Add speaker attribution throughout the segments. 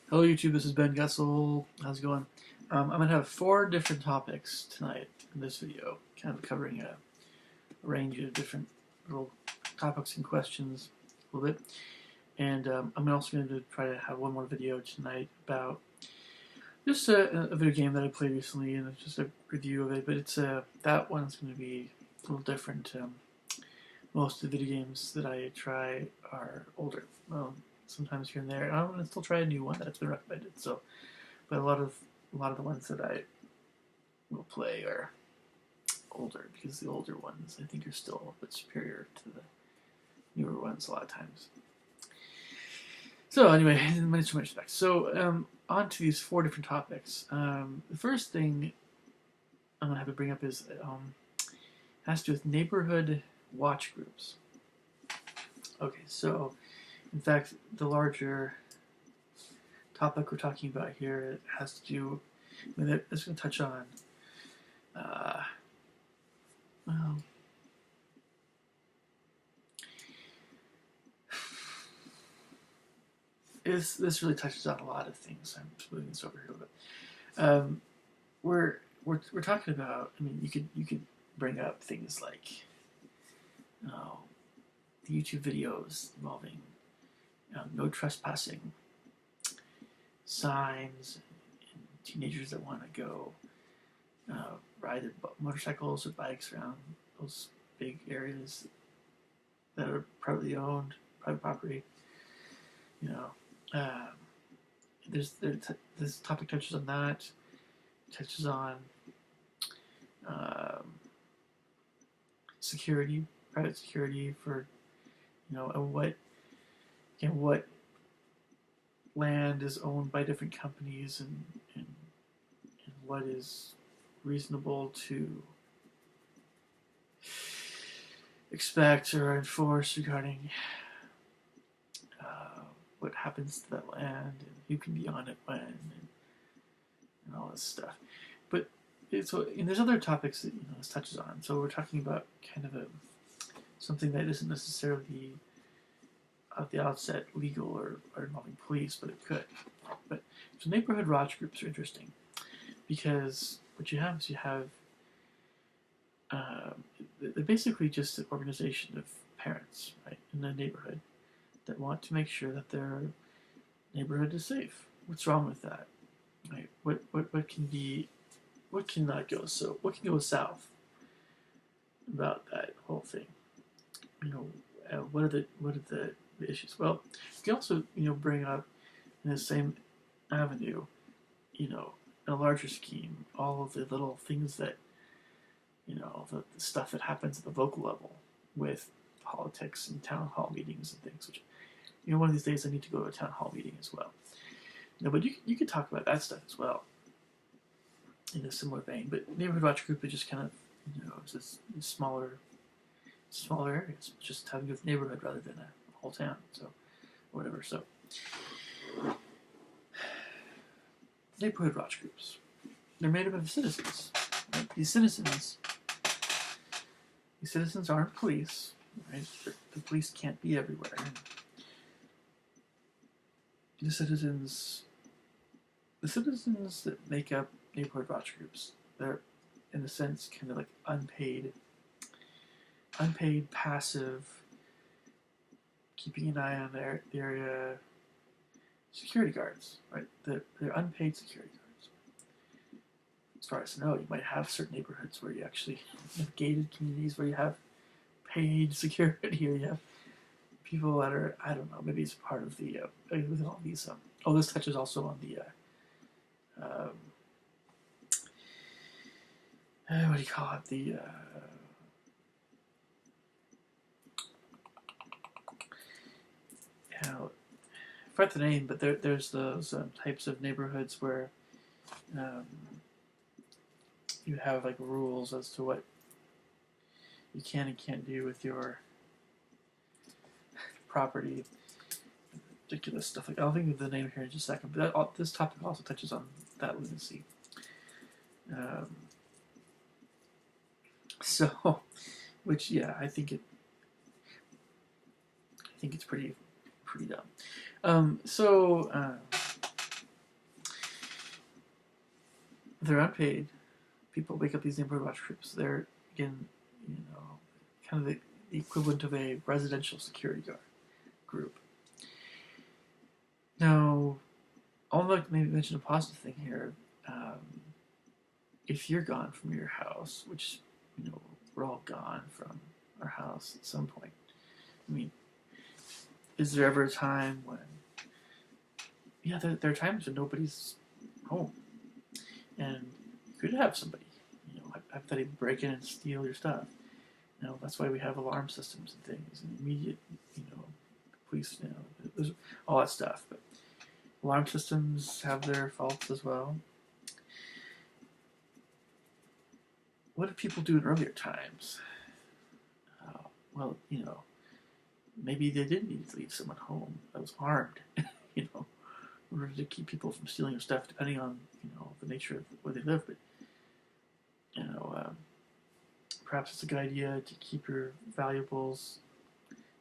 Speaker 1: Hello YouTube, this is Ben Gessel. How's it going? I'm going to have 4 different topics tonight in this video, kind of covering a range of different little topics and questions a little bit. And I'm also going to try to have one more video tonight about just a video game that I played recently, and it's just a review of it, but it's that one's going to be a little different. Most of the video games that I try are older. Sometimes here and there. I'm going to still try a new one that's been recommended. So, but a lot of the ones that I will play are older because the older ones I think are still a bit superior to the newer ones a lot of times. So anyway, in many respects. So on to these 4 different topics. The first thing I'm going to have to bring up is has to do with neighborhood watch groups. Okay, so in fact, the larger topic we're talking about here has to do. It's going to touch on. Well, this really touches on a lot of things. I'm just moving this over here a little bit. We're talking about. I mean, you could bring up things like, the YouTube videos involving no trespassing signs, and teenagers that want to go ride their motorcycles or bikes around those big areas that are privately owned, private property. This topic touches on that. Touches on security, private security for and what land is owned by different companies, and what is reasonable to expect or enforce regarding what happens to that land and who can be on it when, and all this stuff. But there's other topics that this touches on. So we're talking about kind of something that isn't necessarily at the outset legal or involving police, but it could. But so neighborhood watch groups are interesting because what you have is they're basically just an organization of parents, right, in the neighborhood that want to make sure that their neighborhood is safe. What's wrong with that? Right? What cannot go so? What can go south about that whole thing? What are the issues? Well, you can also bring up in the same avenue, in a larger scheme, all of the little things that the stuff that happens at the local level with politics and town hall meetings and things. Which one of these days I need to go to a town hall meeting as well. But you could talk about that stuff as well in a similar vein. But neighborhood watch group is just kind of it's just smaller areas, just having to do with neighborhood rather than a whole town, so whatever. So neighborhood watch groups, they're made up of citizens. Right? These citizens aren't police, right? The police can't be everywhere. The citizens that make up neighborhood watch groups, they're in a sense kind of like unpaid, passive, keeping an eye on the area security guards, right? They're unpaid security guards. As far as I know, you might have certain neighborhoods where you actually have gated communities where you have paid security, or you have people that are, I don't know, maybe it's part of the with all these. This touches also on the what do you call it? The I forgot the name, but there's those types of neighborhoods where you have like rules as to what you can and can't do with your property. Ridiculous stuff. Like, I'll think of the name here in just a second. But this topic also touches on that lunacy. So, which I think it's pretty dumb. they're unpaid. People make up these neighborhood watch groups. They're, again, kind of the equivalent of a residential security guard group. Now, I would like to maybe mention a positive thing here. If you're gone from your house, which, we're all gone from our house at some point. I mean, is there ever a time when, there are times when nobody's home, and you could have somebody, hypothetically break in and steal your stuff. That's why we have alarm systems and things, and immediate, police, there's all that stuff. But alarm systems have their faults as well. What did people do in earlier times? Well, maybe they did need to leave someone home that was armed, in order to keep people from stealing your stuff, depending on, the nature of where they live. But, perhaps it's a good idea to keep your valuables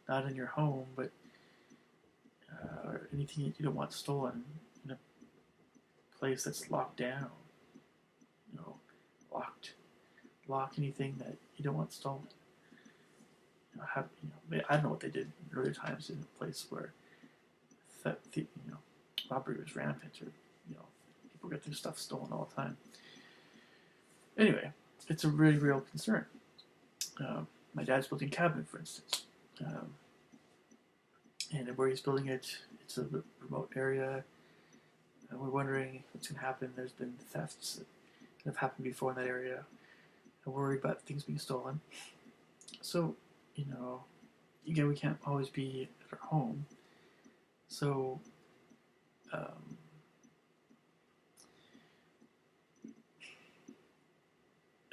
Speaker 1: not in your home, but or anything that you don't want stolen in a place that's locked down. Lock anything that you don't want stolen. I don't know what they did in earlier times in a place where robbery was rampant, or people get their stuff stolen all the time. Anyway, it's a really real concern. My dad's building a cabinet, for instance, and where he's building it, it's a remote area, and we're wondering what's going to happen. There's been thefts that have happened before in that area. I'm worried about things being stolen. So, again, we can't always be at our home. So,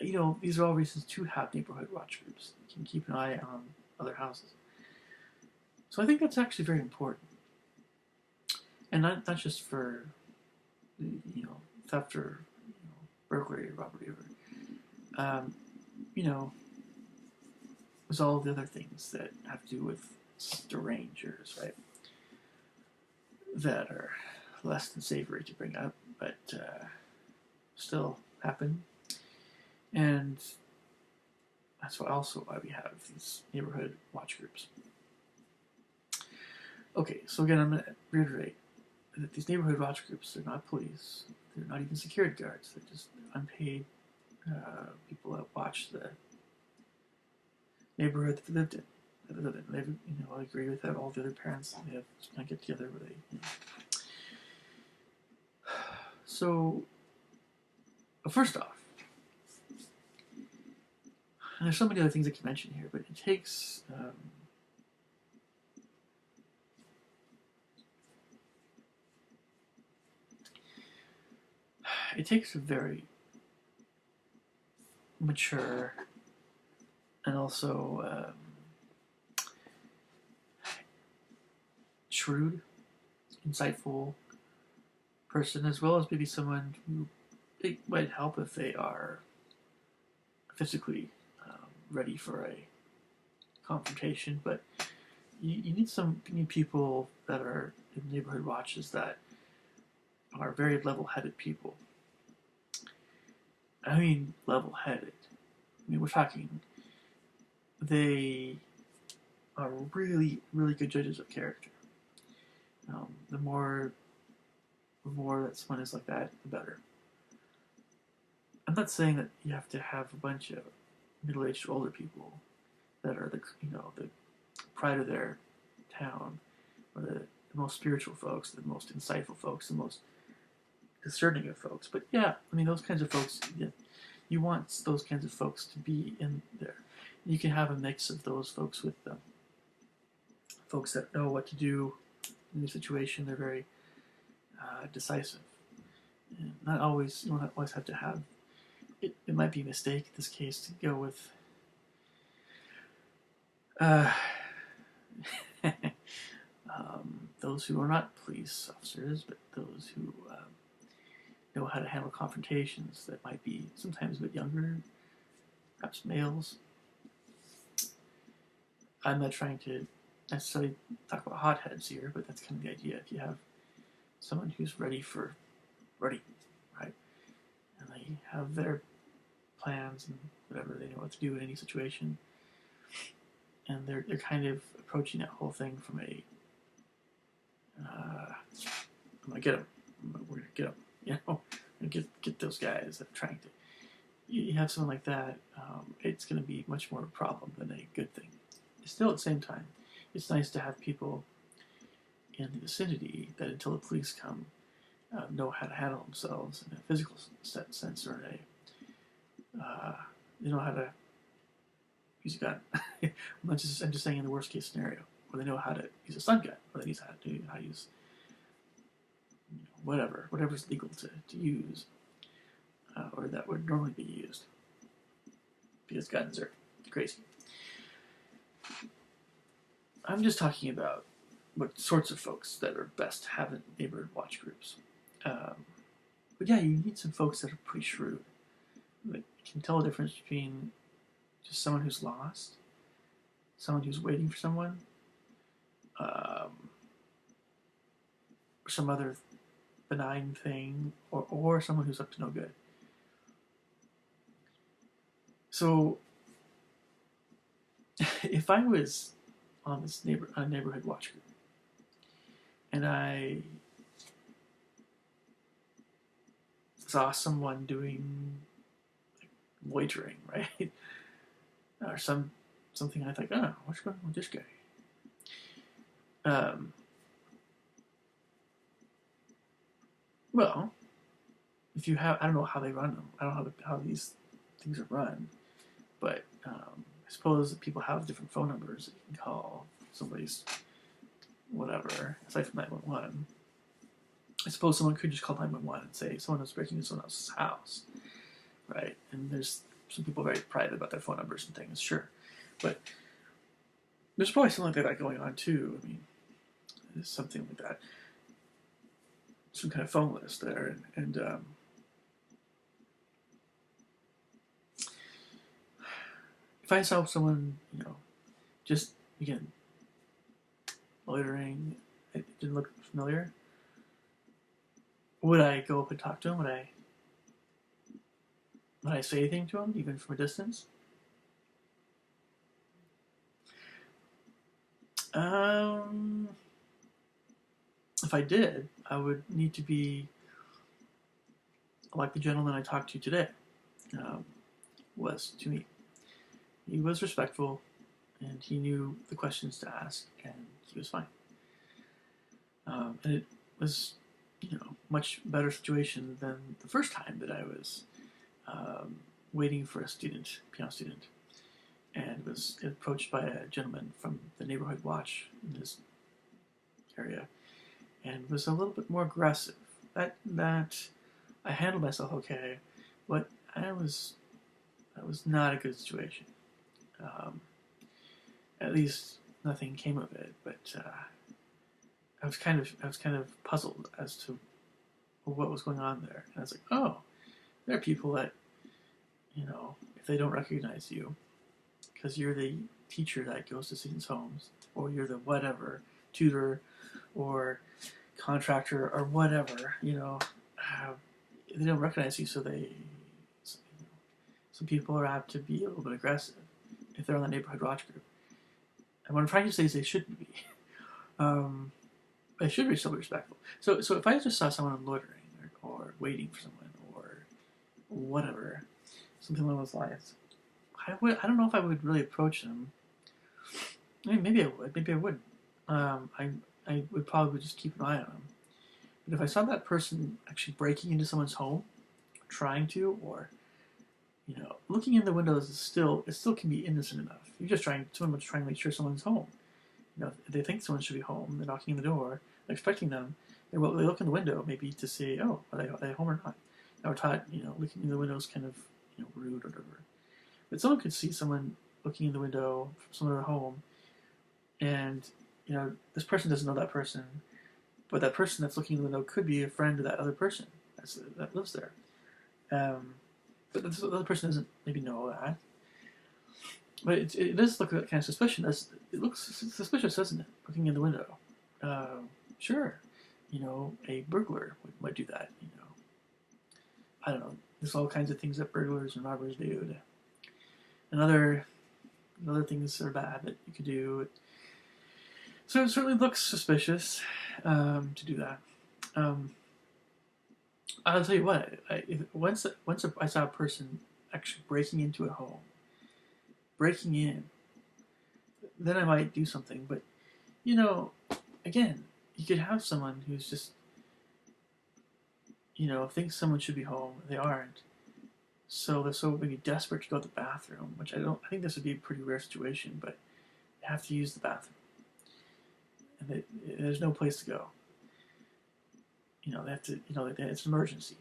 Speaker 1: these are all reasons to have neighborhood watch groups. You can keep an eye on other houses. So I think that's actually very important. And not just for, theft or, burglary or robbery or, there's all the other things that have to do with strangers, right? That are less than savory to bring up, but still happen. And that's why we have these neighborhood watch groups. Okay, so again, I'm going to reiterate that these neighborhood watch groups, they're not police, they're not even security guards, they're just unpaid people that watch the neighborhood that they lived in. I agree with that. All the other parents, they have to get together where they. So, first off, and there's so many other things I can mention here, but it takes a very mature and also shrewd, insightful person, as well as maybe someone who it might help if they are physically ready for a confrontation. But you need people that are in neighborhood watches that are very level-headed people. I mean, level-headed. We're talking, they are really, really good judges of character. The more that someone is like that, the better. I'm not saying that you have to have a bunch of middle-aged older people that are the pride of their town, or the most spiritual folks, the most insightful folks, the most discerning of folks. But yeah, those kinds of folks, you want those kinds of folks to be in there. You can have a mix of those folks with them. Folks that know what to do in the situation. They're very decisive. And not always, you don't always have to have, it might be a mistake in this case to go with those who are not police officers, but those who know how to handle confrontations that might be sometimes a bit younger, perhaps males. I'm not trying to necessarily talk about hotheads here, but that's kind of the idea. If you have someone who's ready, right? And have their plans and whatever, they know what to do in any situation, and they're kind of approaching that whole thing from a I'm gonna get them, we're gonna get them, you know, get those guys that are trying to. You have someone like that, it's going to be much more of a problem than a good thing. Still, at the same time, it's nice to have people in the vicinity that, until the police come, know how to handle themselves in a physical sense, or they know how to use a gun. I'm just saying in the worst case scenario, or they know how to use a stun gun, or they know how to use whatever's legal to use. Or that would normally be used, because guns are crazy. I'm just talking about what sorts of folks that are best to have in neighborhood watch groups. But yeah, you need some folks that are pretty shrewd, that can tell the difference between just someone who's lost, someone who's waiting for someone, or some other benign thing, or someone who's up to no good. So, if I was on this neighborhood watch group, and I saw someone doing like, loitering, right, or something, I thought, oh, what's going on with this guy? Well, if you have, I don't know how they run them. I don't know how these things are run. But I suppose that people have different phone numbers that you can call somebody's whatever, aside from 911. I suppose someone could just call 911 and say someone was breaking into someone else's house, right? And there's some people very private about their phone numbers and things, sure. But there's probably something like that going on too. I mean, there's something like that. Some kind of phone list there. And if I saw someone, just, again, loitering, it didn't look familiar, would I go up and talk to him? Would I say anything to him, even from a distance? If I did, I would need to be like the gentleman I talked to today was to me. He was respectful, and he knew the questions to ask, and he was fine. And it was, much better situation than the first time that I was waiting for a piano student, and was approached by a gentleman from the neighborhood watch in this area, and was a little bit more aggressive. That I handled myself okay, but that was not a good situation. At least nothing came of it, but I was kind of puzzled as to what was going on there. And I was like, oh, there are people that, if they don't recognize you, because you're the teacher that goes to students' homes, or you're the whatever, tutor, or contractor, or whatever, they don't recognize you, so some people are apt to be a little bit aggressive if they're on the neighborhood watch group. And what I'm trying to say is they shouldn't be. They should be still be respectful. So if I just saw someone loitering or waiting for someone or whatever, something along those lines, I don't know if I would really approach them. I mean, maybe I would. Maybe I wouldn't. I would probably just keep an eye on them. But if I saw that person actually breaking into someone's home, trying to, or looking in the windows it still can be innocent enough. Someone was trying to make sure someone's home. If they think someone should be home, they're knocking on the door, they're expecting them. They look in the window maybe to see, oh, are they home or not? Now we're taught, looking in the window is kind of rude or whatever. But someone could see someone looking in the window from someone at home, and this person doesn't know that person, but that person that's looking in the window could be a friend of that other person that lives there. But the other person doesn't maybe know that. But it does look kind of suspicious. It looks suspicious, doesn't it? Looking in the window. Sure, a burglar might do that. I don't know. There's all kinds of things that burglars and robbers do, and other things that are bad that you could do. So it certainly looks suspicious to do that. I'll tell you what. Once I saw a person actually breaking into a home, breaking in, then I might do something. But again, you could have someone who's just thinks someone should be home, they aren't. So they're so maybe desperate to go to the bathroom, which I think this would be a pretty rare situation, but they have to use the bathroom. And there's no place to go. They have to, it's an emergency.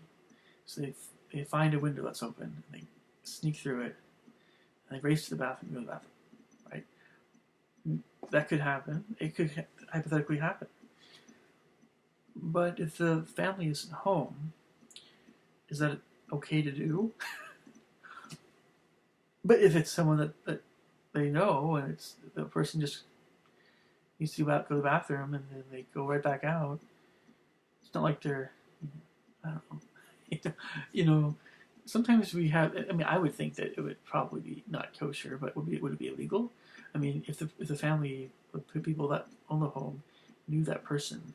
Speaker 1: So they find a window that's open, and they sneak through it, and they race to the bathroom and go to the bathroom, right? That could happen. It could hypothetically happen. But if the family isn't home, is that okay to do? But if it's someone that they know, and it's the person just needs to go to the bathroom and then they go right back out, it's not like they're, I don't know. Sometimes we have. I mean, I would think that it would probably be not kosher, but would it be illegal? I mean, if the family, the people that own the home, knew that person,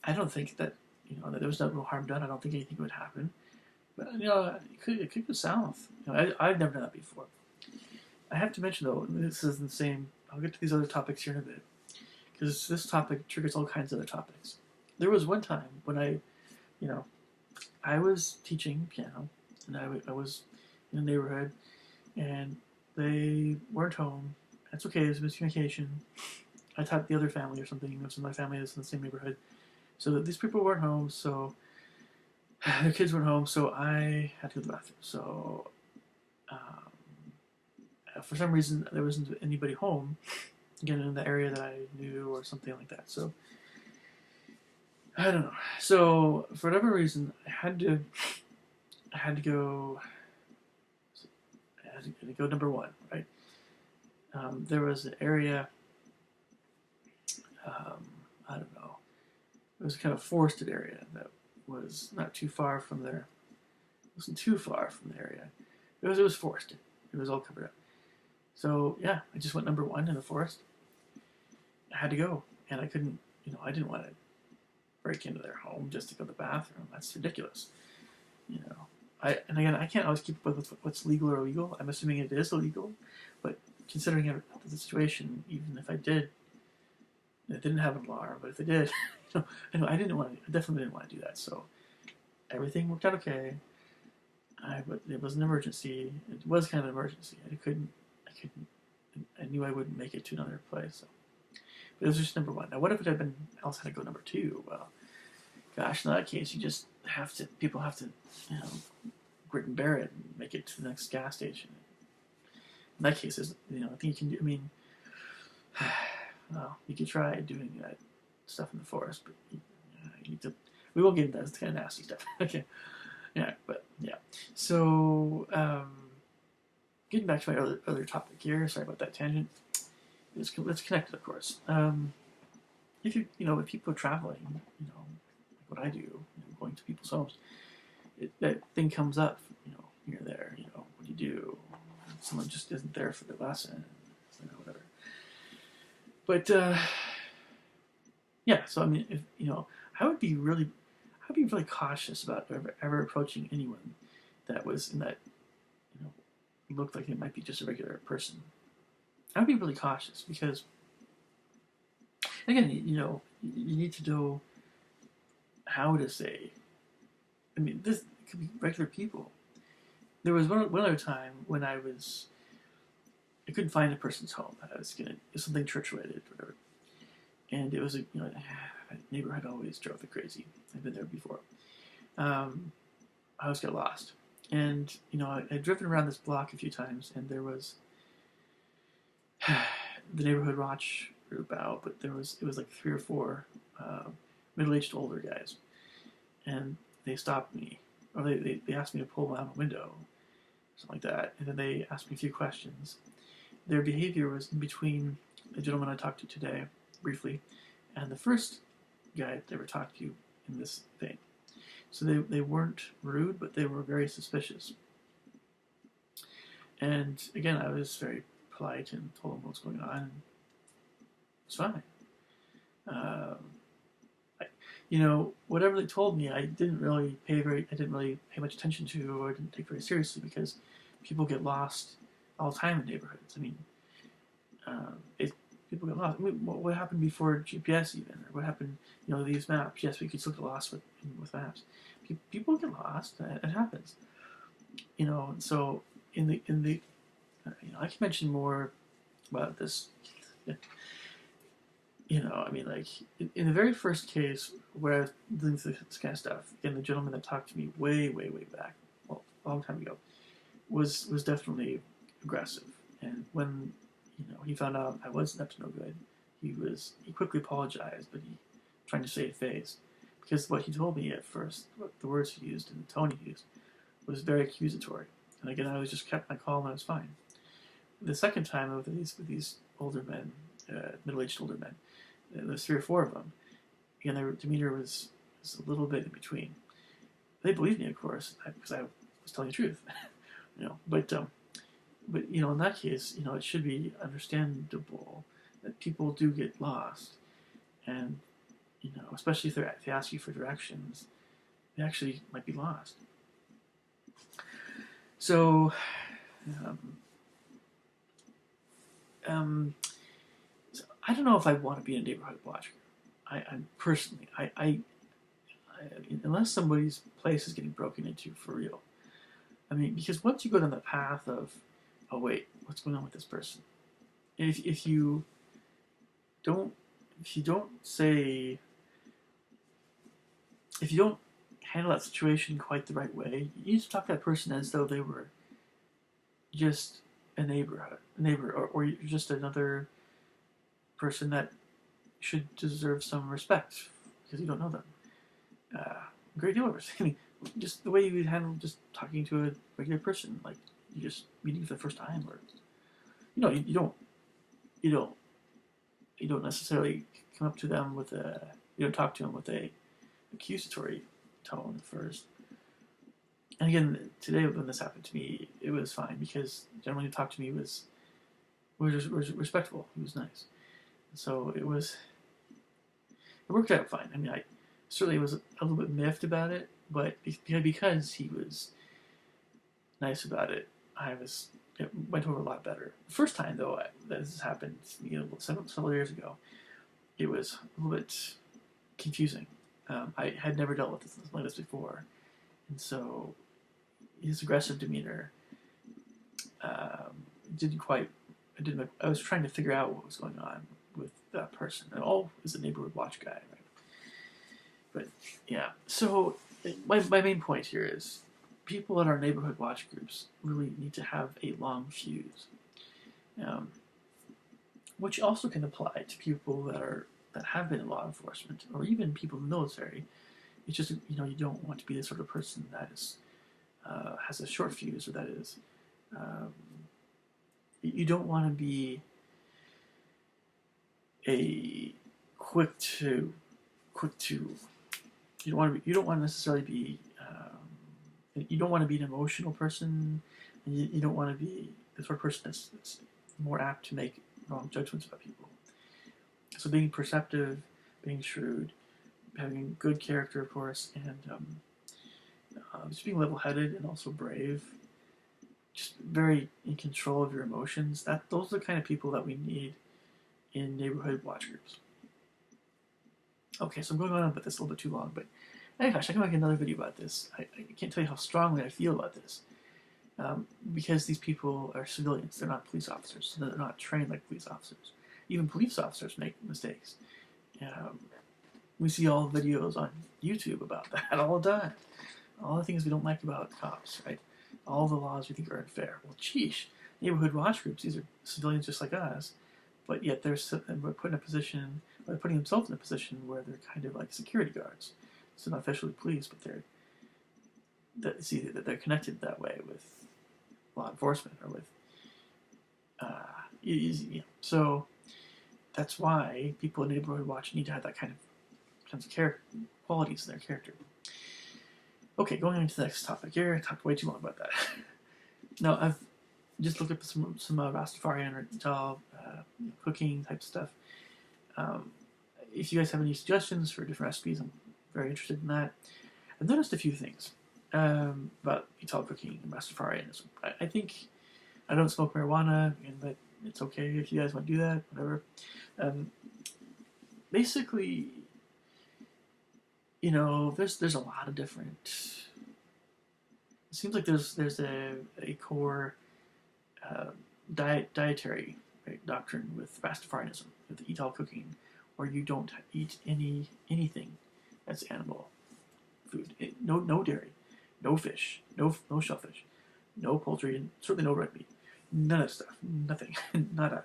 Speaker 1: I don't think that that there was no harm done. I don't think anything would happen. But it could go south. I've never done that before. I have to mention though, this is the same. I'll get to these other topics here in a bit, because this topic triggers all kinds of other topics. There was one time when I was teaching piano, and I was in a neighborhood, and they weren't home. That's okay. There's miscommunication. I taught the other family or something. Some of my family is in the same neighborhood. So these people weren't home, so their kids weren't home, so I had to go to the bathroom. So for some reason, there wasn't anybody home, again, in the area that I knew or something like that. So I don't know. So for whatever reason, I had to go. I had to go number one, right? There was an area. I don't know. It was a kind of forested area that was not too far from there. It wasn't too far from the area. It was forested. It was all covered up. So yeah, I just went number one in the forest. I had to go, and I couldn't. I didn't want to break into their home just to go to the bathroom. That's ridiculous. And again, I can't always keep up with what's legal or illegal. I'm assuming it is illegal, but considering the situation, even if I did, it didn't have an alarm. But if it did, I definitely didn't want to do that. So everything worked out okay. But it was an emergency. It was kind of an emergency. I knew I wouldn't make it to another place. So. But it was just number one. Now, what if it had been else had to go number two? Well, gosh, in that case, people have to, grit and bear it and make it to the next gas station. In that case, I think you can do. I mean, well, you could try doing that stuff in the forest, but you need to. We won't get into that. It's kind of nasty stuff. Okay. Yeah, but yeah. So, getting back to my other topic here. Sorry about that tangent. It's connected, of course. If people are traveling, like what I do, going to people's homes, that thing comes up, here or there, what do you do? Someone just isn't there for the lesson, whatever. But yeah, so I mean, if I would be really cautious about ever approaching anyone that was in that, looked like it might be just a regular person. I would be really cautious because, again, you need to know how to say. I mean, this could be regular people. There was one other time when I couldn't find a person's home. It was something church related, whatever, and it was a neighborhood always drove me crazy. I've been there before. I always got lost, and I'd driven around this block a few times, and there was. The neighborhood watch group out, but it was like 3 or 4 middle-aged older guys, and they stopped me, or they asked me to pull down a window, something like that, and then they asked me a few questions. Their behavior was in between the gentleman I talked to today, briefly, and the first guy that ever talked to in this thing. So they weren't rude, but they were very suspicious. And again, I was very polite and told them what's going on. And it's fine. Um, whatever they told me, I didn't really pay much attention to, or didn't take very seriously, because people get lost all the time in neighborhoods. I mean, people get lost. I mean, what happened before GPS even, or what happened? These maps. Yes, we could still get lost with maps. People get lost. It happens. So in the I can mention more about this. I mean, like, in the very first case where I was dealing with this kind of stuff, again, the gentleman that talked to me way, way, way back, well, a long time ago, was definitely aggressive. And when, he found out I wasn't up to no good, he quickly apologized, but he trying to save face. Because what he told me at first, what the words he used and the tone he used, was very accusatory. And again, I was just kept my calm and I was fine. The second time with these older men, middle-aged older men, there's 3 or 4 of them. Again, their demeanor was a little bit in between. They believed me, of course, because I was telling the truth. But in that case, it should be understandable that people do get lost, and especially if they ask you for directions, they actually might be lost. So, I don't know if I want to be a neighborhood watch group. I'm personally, unless somebody's place is getting broken into for real. I mean, because once you go down the path of, oh wait, what's going on with this person? If you don't handle that situation quite the right way, you need to talk to that person as though they were just a neighbor, or you're just another person that should deserve some respect because you don't know them. Great deal of respect. I mean, just the way you would handle just talking to a regular person, like you just meeting for the first time, or you don't necessarily come up to them with you don't talk to them with a accusatory tone at first. And again, today when this happened to me, it was fine because the gentleman who talked to me was respectful. He was nice. So it worked out fine. I mean, I certainly was a little bit miffed about it, but because he was nice about it, it went over a lot better. The first time, though, that this happened, several years ago, it was a little bit confusing. I had never dealt with this like this before, and so his aggressive demeanor I was trying to figure out what was going on with that person. And is a neighborhood watch guy, right? But yeah, so my main point here is people in our neighborhood watch groups really need to have a long fuse, which also can apply to people that have been in law enforcement or even people in the military. It's just you don't want to be the sort of person that has a short fuse, or that is you don't want to be a quick to you don't want to necessarily be you don't want to be an emotional person, and you don't want to be the sort of person that's more apt to make wrong judgments about people. So being perceptive, being shrewd, having good character, of course, and just being level-headed and also brave, just very in control of your emotions. Those are the kind of people that we need in neighborhood watch groups. Okay, so I'm going on about this a little bit too long, but gosh, I can make another video about this. I can't tell you how strongly I feel about this. Because these people are civilians, they're not police officers, they're not trained like police officers. Even police officers make mistakes. We see all the videos on YouTube about that all the time. All the things we don't like about cops, right? All the laws we think are unfair. Well, sheesh, neighborhood watch groups, these are civilians just like us, but yet they're putting themselves in a position where they're kind of like security guards. So not officially police, but they're connected that way with law enforcement or with so that's why people in neighborhood watch need to have that kinds of qualities in their character. Okay, going on to the next topic here. I talked way too long about that. No, I've just looked up some Rastafarian or Ital cooking type stuff. Um, if you guys have any suggestions for different recipes, I'm very interested in that. I've noticed a few things about Ital cooking and Rastafarianism. I think I don't smoke marijuana, but it's okay if you guys want to do that, whatever. Um, Basically, there's a lot of different. It seems like there's a core dietary doctrine with Rastafarianism, with Ital cooking, where you don't eat anything that's animal food. No dairy, no fish, no shellfish, no poultry, and certainly no red meat. None of that stuff. Nothing. Nada.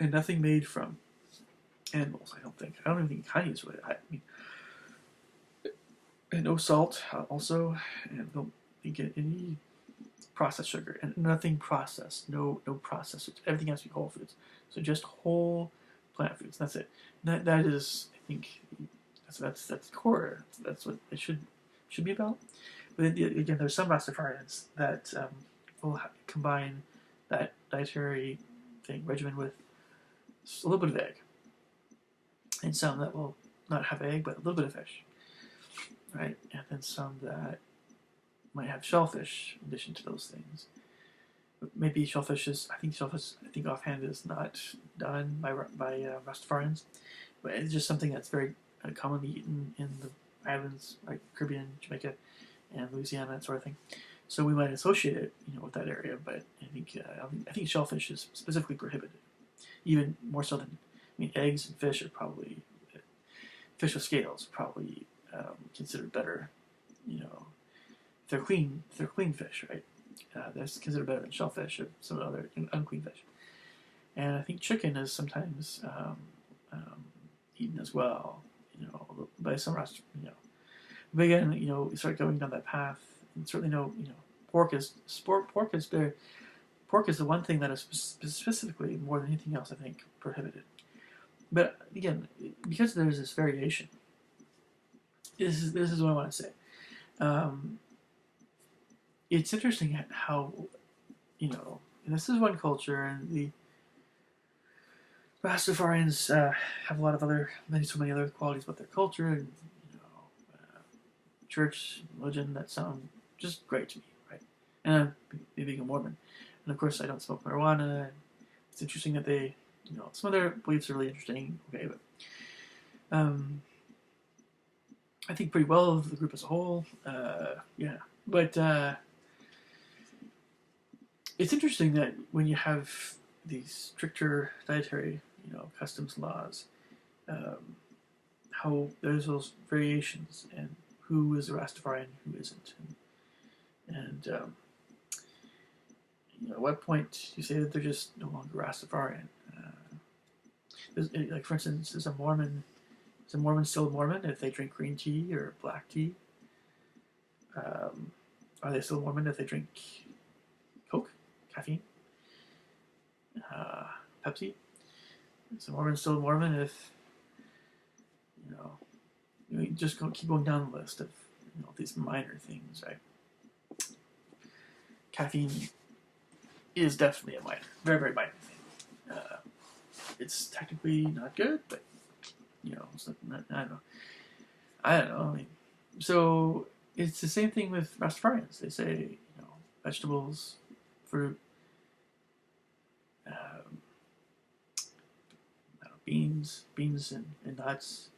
Speaker 1: And nothing made from animals. I don't think. I don't even think honey is really. I mean, and no salt also, and don't get any processed sugar, and nothing processed. No processed. Everything has to be whole foods. So just whole plant foods. That's it. That is, I think, that's core. That's what it should be about. But again, there's some Rastafarians that will combine that dietary regimen with a little bit of egg, and some that will not have egg but a little bit of fish, right? And then some that might have shellfish in addition to those things. Maybe shellfish is. I think offhand is not done by Rastafarians, but it's just something that's very commonly eaten in the islands like Caribbean, Jamaica, and Louisiana, that sort of thing. So we might associate it, with that area. But I think shellfish is specifically prohibited, even more so than. Eggs and fish are probably fish with scales are probably considered better. If they're clean fish, right? That's considered better than shellfish or some other unclean fish. And I think chicken is sometimes eaten as well, by some restaurants, But again, you start going down that path, and certainly pork is the one thing that is specifically more than anything else, I think, prohibited. But again, because there's this variation, this is what I want to say. It's interesting how, and this is one culture, and the Rastafarians have a lot of so many other qualities about their culture, and church, religion that sound just great to me, right? And me being a Mormon, and of course I don't smoke marijuana. And it's interesting that they, some of their beliefs are really interesting. Okay, but I think pretty well of the group as a whole. Yeah, but it's interesting that when you have these stricter dietary, customs laws, how there's those variations and who is a Rastafarian, who isn't, and at what point do you say that they're just no longer Rastafarian? Like for instance, is a Mormon still a Mormon if they drink green tea or black tea? Are they still Mormon if they drink Coke, caffeine, Pepsi? Is a Mormon still a Mormon if you just keep going down the list of these minor things, right? Caffeine is definitely a minor, very very minor thing. It's technically not good, but it's not, I don't know. So it's the same thing with Rastafarians. They say vegetables, fruit, beans and nuts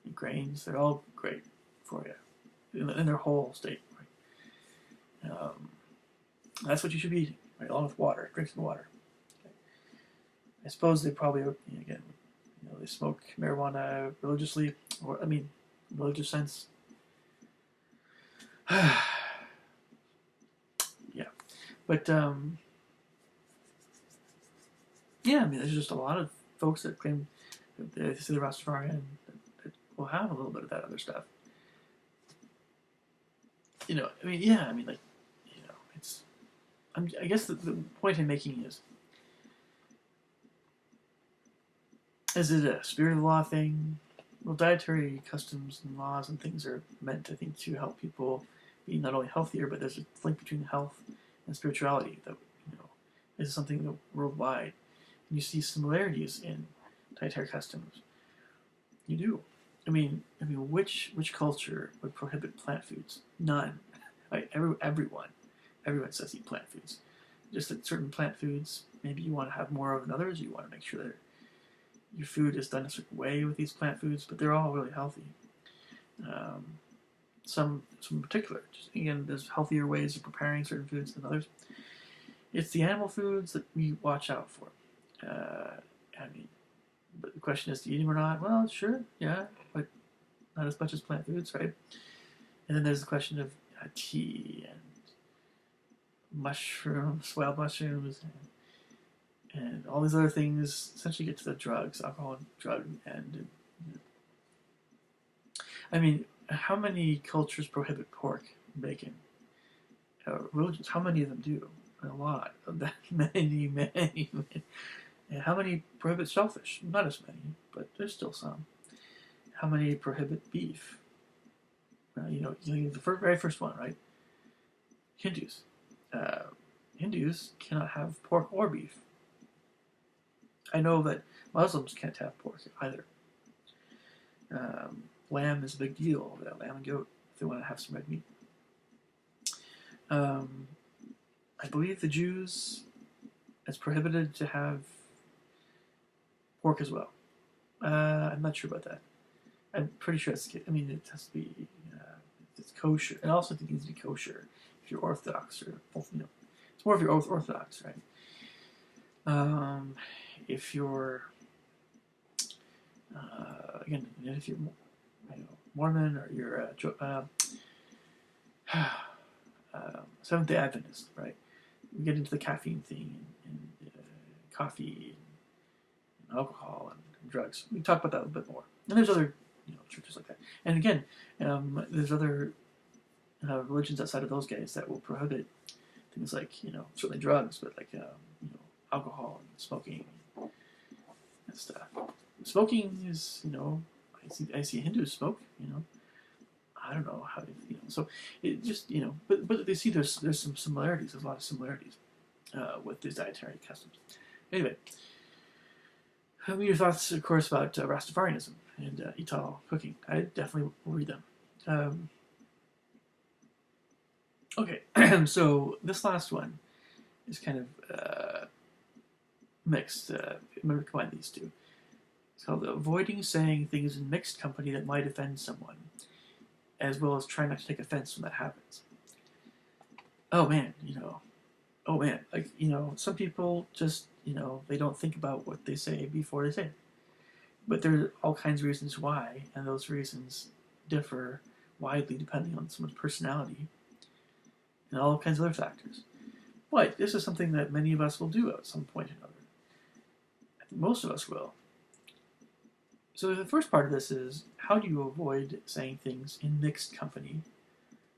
Speaker 1: and grains. They're all great for you in their whole state. Right? That's what you should be eating, right? Along with water, drink some water. Okay. I suppose they probably again. They smoke marijuana religiously, or religious sense. Yeah, but there's just a lot of folks that claim that they see the Rastafarian that will have a little bit of that other stuff. It's. I guess the point I'm making is it a spirit of the law thing? Well, dietary customs and laws and things are meant, I think, to help people be not only healthier, but there's a link between health and spirituality that is something that worldwide. And you see similarities in dietary customs. You do. Which culture would prohibit plant foods? None. Right? Everyone says eat plant foods. Just that certain plant foods, maybe you want to have more of than others. You want to make sure that your food is done a certain way with these plant foods, but they're all really healthy. Some in particular, just, again, there's healthier ways of preparing certain foods than others. It's the animal foods that we watch out for. But the question is, do you eat them or not? Well, sure, yeah, but not as much as plant foods, right? And then there's the question of tea and mushrooms, wild mushrooms, and all these other things essentially get to the drugs, alcohol and drug end. How many cultures prohibit pork and bacon? Religions, how many of them do? A lot. Many. And how many prohibit shellfish? Not as many, but there's still some. How many prohibit beef? The very first one, right? Hindus. Hindus cannot have pork or beef. I know that Muslims can't have pork either. Lamb is a big deal. Lamb and goat, if they want to have some red meat. I believe the Jews, it's prohibited to have pork as well. I'm not sure about that. I'm pretty sure it has to be it's kosher. And also it needs to be kosher if you're Orthodox or it's more if you're Orthodox, right? If you're if you're Mormon or you're Seventh-day Adventist, right? We get into the caffeine thing and coffee and alcohol and drugs. We talk about that a little bit more. And there's other churches like that. And again, there's other religions outside of those guys that will prohibit things like certainly drugs, but like alcohol and smoking and stuff. Smoking is I see Hindus smoke. I don't know how so it just but they see there's some similarities. There's a lot of similarities with these dietary customs. Anyway, your thoughts, of course, about Rastafarianism and Ital cooking. I definitely will read them. Okay, so this last one is kind of mixed. I'm going to combine these two. It's called avoiding saying things in mixed company that might offend someone, as well as trying not to take offense when that happens. Oh man, some people just, they don't think about what they say before they say it. But there are all kinds of reasons why, and those reasons differ widely depending on someone's personality and all kinds of other factors. But this is something that many of us will do at some point or another. I think most of us will. So the first part of this is, how do you avoid saying things in mixed company,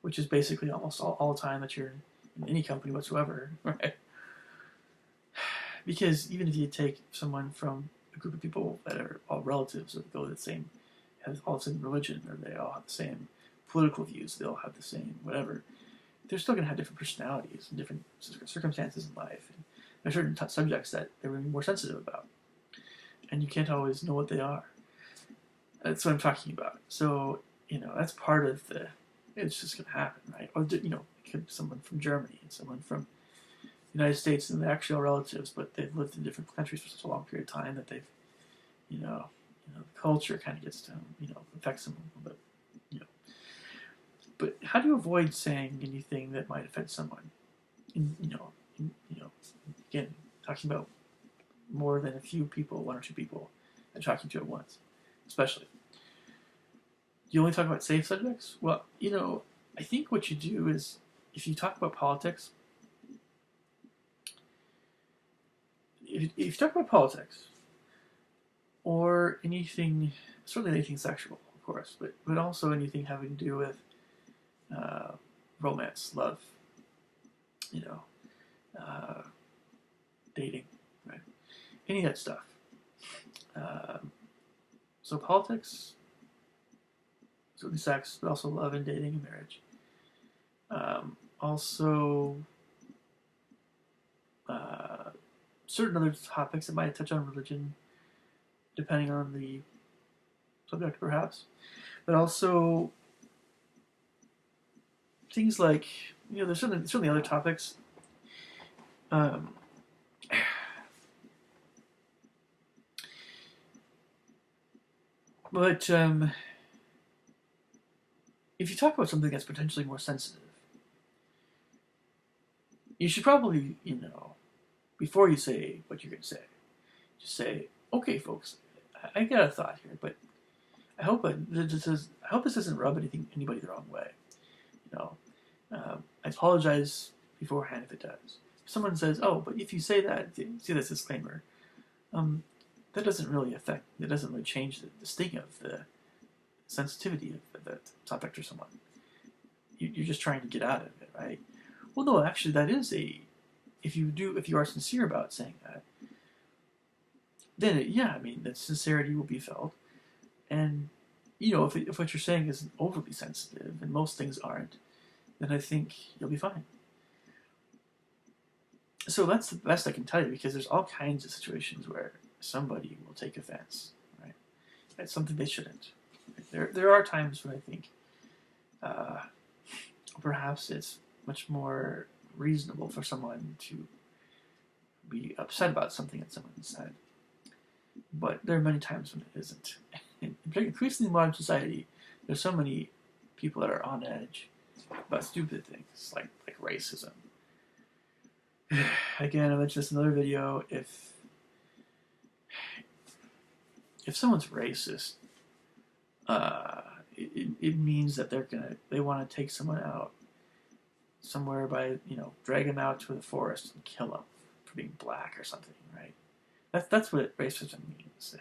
Speaker 1: which is basically almost all the time that you're in any company whatsoever, right? Because even if you take someone from a group of people that are all relatives, or go to have all the same religion, or they all have the same political views, they all have the same whatever, they're still going to have different personalities and different circumstances in life. And there are certain subjects that they're really more sensitive about, and you can't always know what they are. That's what I'm talking about. So, that's part of it's just going to happen, right? Or, it could be someone from Germany and someone from the United States, and they're actually all relatives, but they've lived in different countries for such a long period of time that they've, the culture kind of gets to, affects them a little bit, But how do you avoid saying anything that might offend someone? Again, talking about more than a few people, one or two people, and talking to at once, especially. You only talk about safe subjects? Well, I think what you do is, if you talk about politics, if you talk about politics, or anything, certainly anything sexual, of course, but also anything having to do with romance, love, dating, right? Any of that stuff. So politics, certainly sex, but also love and dating and marriage. Also, certain other topics that might touch on religion, depending on the subject, perhaps. But also things like, there's certainly other topics. Um, but if you talk about something that's potentially more sensitive, you should probably, before you say what you're going to say, just say, okay, folks, I got a thought here, but I hope this doesn't rub anybody the wrong way. I apologize beforehand if it does. If someone says, "Oh, but if you say that, see this disclaimer," that doesn't really change the sting of the sensitivity of the topic to someone. You're just trying to get out of it, right? Well, no, actually, that is if you are sincere about saying that, then the sincerity will be felt, and if what you're saying isn't overly sensitive, and most things aren't, then I think you'll be fine. So that's the best I can tell you, because there's all kinds of situations where somebody will take offense, right? That's something they shouldn't. There are times when I think perhaps it's much more reasonable for someone to be upset about something that someone said. But there are many times when it isn't. Increasingly in modern society, there's so many people that are on edge about stupid things like racism. Again, I mentioned this in another video. If someone's racist, it means that they want to take someone out somewhere by drag them out to the forest and kill them for being black or something, right? That's what racism means.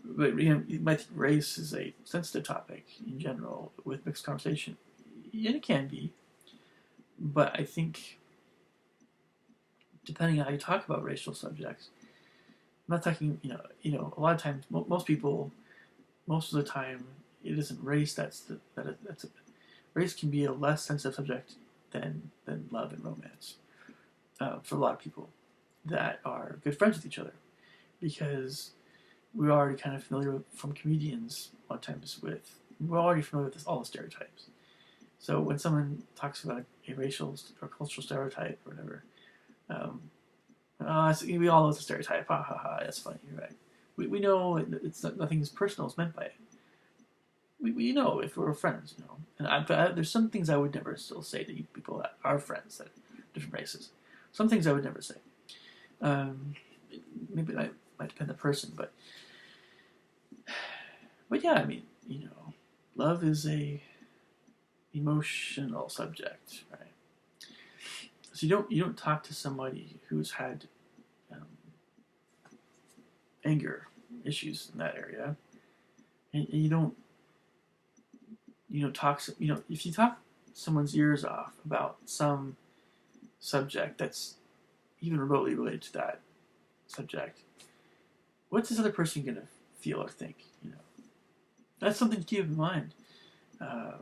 Speaker 1: But you might think race is a sensitive topic in general with mixed conversation, and it can be. But I think, depending on how you talk about racial subjects, I'm not talking. A lot of times, most people, most of the time, it isn't race race can be a less sensitive subject than love and romance for a lot of people that are good friends with each other, because we're already kind of familiar from comedians a lot of times we're already familiar with all the stereotypes. So when someone talks about a racial or cultural stereotype or whatever, we all know it's a stereotype. Ha ha ha! That's funny. You're right. We know it's nothing personal is meant by it. We know if we're friends, And there's some things I would never still say to people that are friends that are different races. Some things I would never say. Maybe that might depend on the person, but yeah, love is a emotional subject, right? So you don't talk to somebody who's had anger issues in that area, and you don't talk. If you talk someone's ears off about some subject that's even remotely related to that subject, what's this other person gonna feel or think? That's something to keep in mind. Yeah,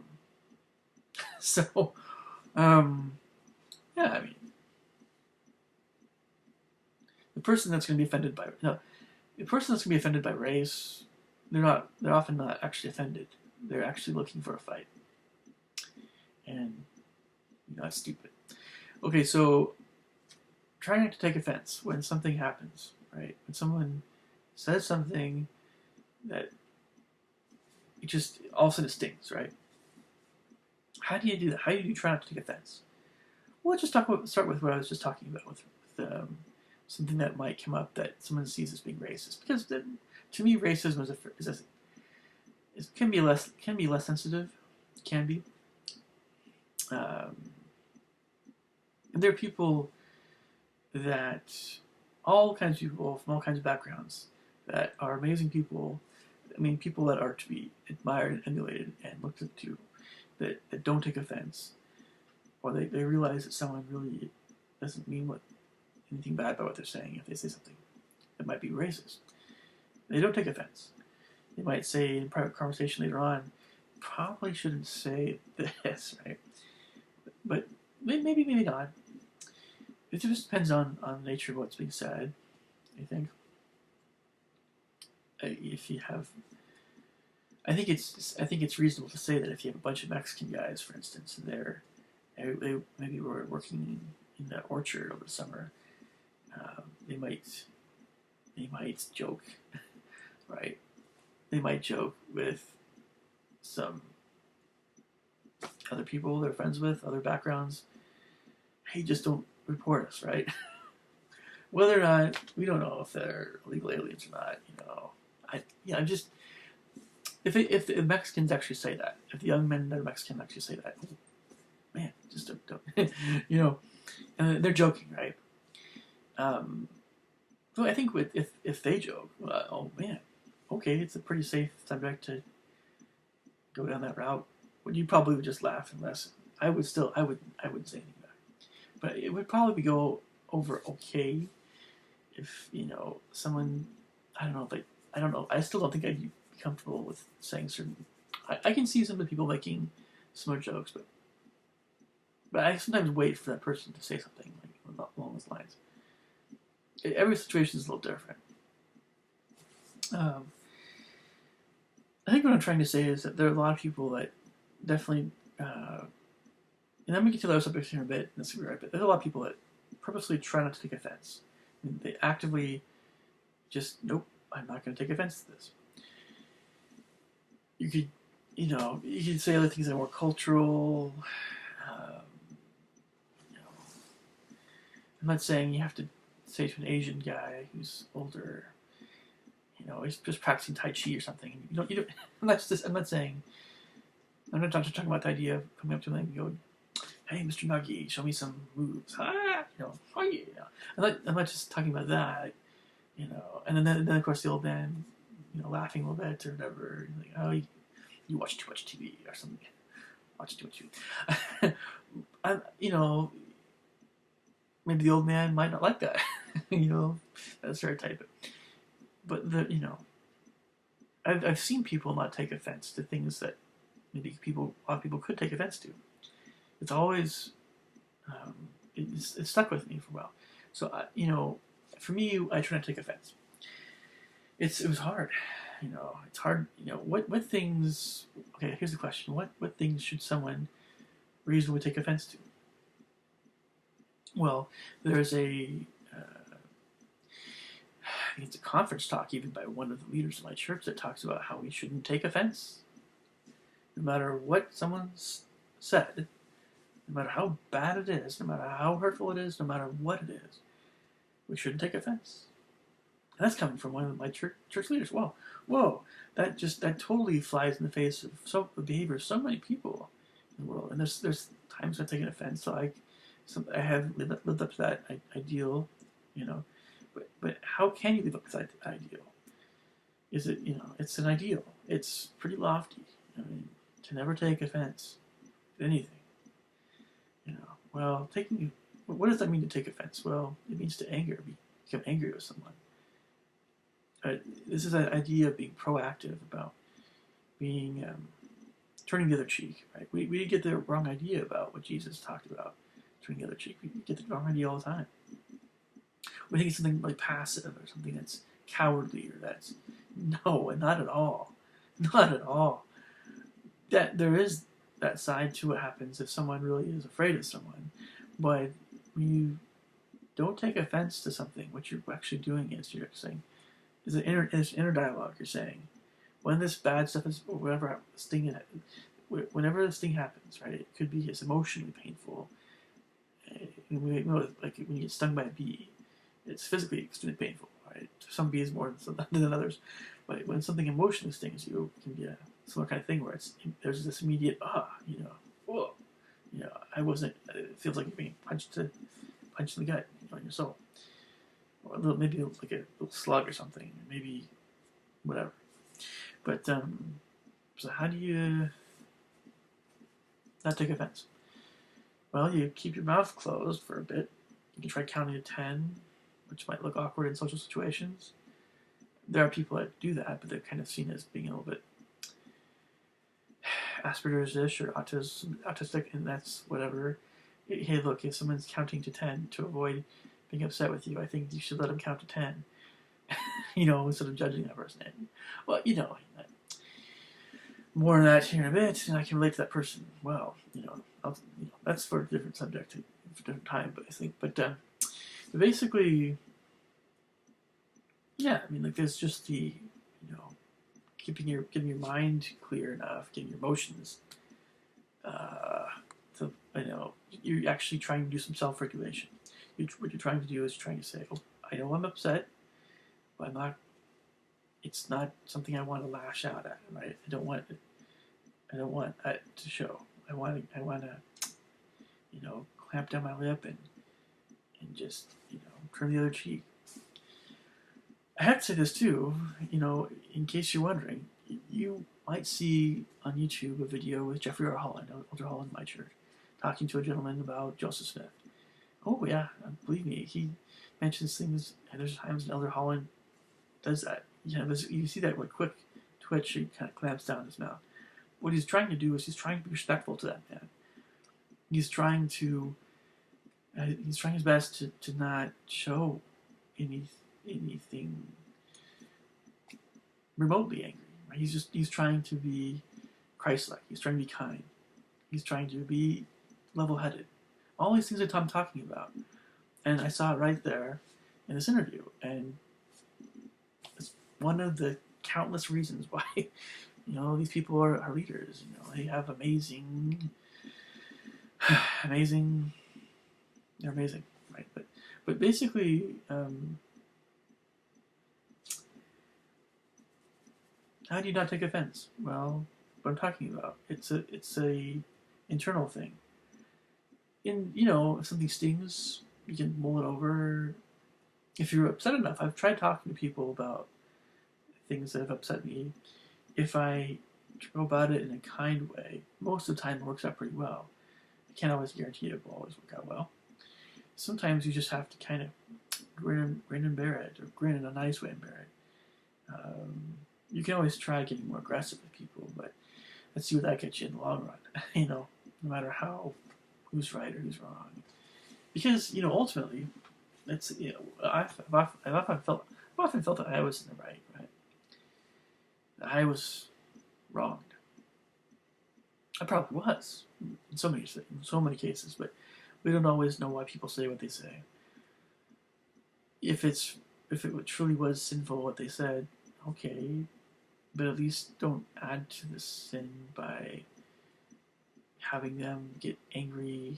Speaker 1: the person that's going to be offended by the person that's going to be offended by race, they're often not actually offended. They're actually looking for a fight, and that's stupid. Okay, so try not to take offense when something happens, right? When someone says something that it just all of a sudden it stings, right? How do you do that? How do you try not to take offense? Well, let's just start with what I was just talking about with something that might come up that someone sees as being racist. Because to me, racism can be less sensitive. It can be. And there are people that all kinds of people from all kinds of backgrounds that are amazing people. People that are to be admired and emulated and looked up to, that don't take offense, or they realize that someone really doesn't mean anything bad by what they're saying if they say something that might be racist. They don't take offense. They might say in private conversation later on, probably shouldn't say this, right? But maybe not. It just depends on the nature of what's being said, I think. If you have, I think it's reasonable to say that if you have a bunch of Mexican guys, for instance, and they maybe were working in the orchard over the summer, they might joke, right? They might joke with some other people they're friends with, other backgrounds. Hey, just don't report us, right? Whether or not, we don't know if they're illegal aliens or not. I'm just, if the Mexicans actually say that, if the young men that are Mexican actually say that, oh, man, just don't and they're joking, right? So I think if they joke, oh man, okay, it's a pretty safe subject to go down that route. But you probably would just laugh unless I wouldn't say anything back. But it would probably go over okay if someone, I don't know. I still don't think I'd be comfortable with saying certain. I can see some of the people making similar jokes, but I sometimes wait for that person to say something like along those lines. Every situation is a little different. I think what I'm trying to say is that there are a lot of people that definitely, and I'm going to get to the other subjects here in a bit, and this will be right, but there's a lot of people that purposely try not to take offense. I mean, they actively just, nope, I'm not going to take offense to this. You could say other things that are more cultural. I'm not saying you have to say to an Asian guy who's older, he's just practicing Tai Chi or something. I'm not saying. I'm not talking about the idea of coming up to him and going, "Hey, Mr. Nuggy, show me some moves." Oh yeah. I'm not just talking about that, And then of course the old man, laughing a little bit or whatever. Like, oh, you watch too much TV or something. Watch too much TV. Maybe the old man might not like that. That stereotype. But I've seen people not take offense to things that maybe a lot of people could take offense to. It's always it's stuck with me for a while. So for me, I try not to take offense. It was hard. It's hard. What things? Okay, here's the question: What things should someone reasonably take offense to? Well, there's it's a conference talk even by one of the leaders of my church that talks about how we shouldn't take offense. No matter what someone's said, no matter how bad it is, no matter how hurtful it is, no matter what it is, we shouldn't take offense. And that's coming from one of my church leaders. Whoa, that totally flies in the face of the behavior of so many people in the world. And there's times I've taken offense, so I have lived up to that ideal, But how can you live up to that ideal? Is it, it's an ideal. It's pretty lofty. To never take offense to anything. Well, what does that mean to take offense? Well, it means to become angry with someone. This is an idea of being proactive, about being, turning the other cheek, right? We get the wrong idea about what Jesus talked about, turning the other cheek. We get the wrong idea all the time. We think it's something like passive or something that's cowardly or that's no, not at all. Not at all. That there is that side to what happens if someone really is afraid of someone. But when you don't take offense to something, what you're actually doing is you're saying, is an inner dialogue. You're saying, when this bad stuff is, or whenever this thing happens, right? It could be as emotionally painful. Like when you get stung by a bee, it's physically extremely painful, right? Some bees more than others, but when something emotionally stings you, it can be a similar kind of thing where there's this immediate whoa, it feels like you're being punched in the gut, in your soul, or maybe like a little slug or something, maybe whatever. But so how do you not take offense? Well, you keep your mouth closed for a bit. You can try counting to 10, which might look awkward in social situations. There are people that do that, but they're kind of seen as being a little bit Asperger's ish or autistic, and that's whatever. Hey, look, if someone's counting to 10 to avoid being upset with you, I think you should let them count to 10. Instead of judging that person. Well, more on that here in a bit, and I can relate to that person well. That's for a different subject, for a different time. But I think, but basically, yeah. I mean, like there's just the, getting your mind clear enough, getting your emotions. You're actually trying to do some self-regulation. What you're trying to do is trying to say, "Oh, I know I'm upset, but I'm not. It's not something I want to lash out at. Right? I don't want that to show. I want to, clamp down my lip and just, turn the other cheek." I have to say this too, in case you're wondering, you might see on YouTube a video with Jeffrey R. Holland, Elder Holland, my church, talking to a gentleman about Joseph Smith. Oh yeah, believe me, he mentions things, and there's times Elder Holland does that. You see that with quick twitch, he kind of clamps down his mouth. What he's trying to do is he's trying to be respectful to that man. He's trying his best to not show anything remotely angry. Right? He's trying to be Christ-like. He's trying to be kind. He's trying to be level-headed. All these things that I'm talking about. And I saw it right there in this interview. And it's one of the countless reasons why, these people are leaders. They have amazing, they're amazing, right? But basically, how do you not take offense? Well, what I'm talking about, it's a internal thing. If something stings, you can mull it over. If you're upset enough, I've tried talking to people about things that have upset me. If I go about it in a kind way, most of the time it works out pretty well. I can't always guarantee it will always work out well. Sometimes you just have to kind of grin and bear it, or grin in a nice way and bear it. You can always try getting more aggressive with people, but let's see what that gets you in the long run. No matter who's right or who's wrong, because ultimately, I've often felt that I was in the right. That I was wronged. I probably was in so many cases, but we don't always know why people say what they say. If it truly was sinful what they said, okay, but at least don't add to the sin by having them get angry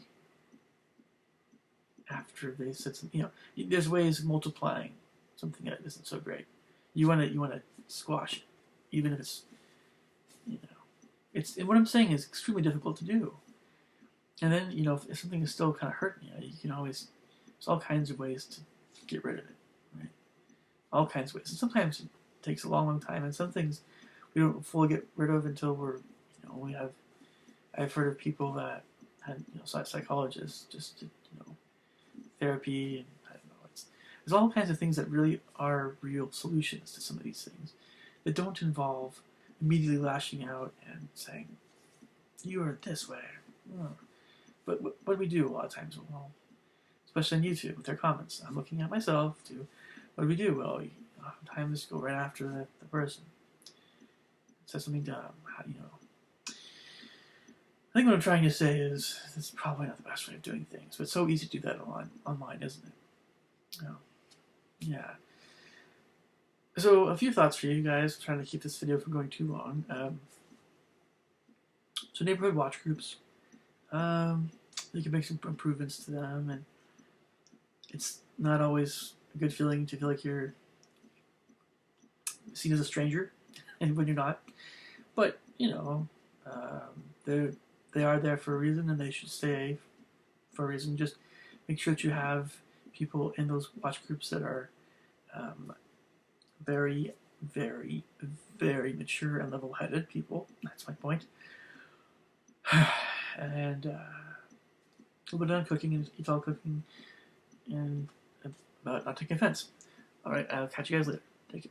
Speaker 1: after they said something. There's ways of multiplying something that isn't so great. You want to squash it, even if it's it's. And what I'm saying is extremely difficult to do. And then if something is still kind of hurting you, you can always. There's all kinds of ways to get rid of it, right? All kinds of ways. And sometimes it takes a long time, and some things we don't fully get rid of until we have. I've heard of people that had psychologists just did therapy, and I don't know. There's all kinds of things that really are real solutions to some of these things that don't involve immediately lashing out and saying you are this way. But what do we do a lot of times? Well, especially on YouTube with their comments. I'm looking at myself too. What do we do? Well, oftentimes go right after the person. Says something dumb. I think what I'm trying to say is it's probably not the best way of doing things, but it's so easy to do that online, isn't it? Yeah. So a few thoughts for you guys. I'm trying to keep this video from going too long. So neighborhood watch groups. You can make some improvements to them, and it's not always a good feeling to feel like you're seen as a stranger, and when you're not. But they are there for a reason, and they should stay for a reason. Just make sure that you have people in those watch groups that are very, very, very mature and level-headed people. That's my point. And a little bit on cooking and Ital cooking, and about not taking offense. All right, I'll catch you guys later. Take it.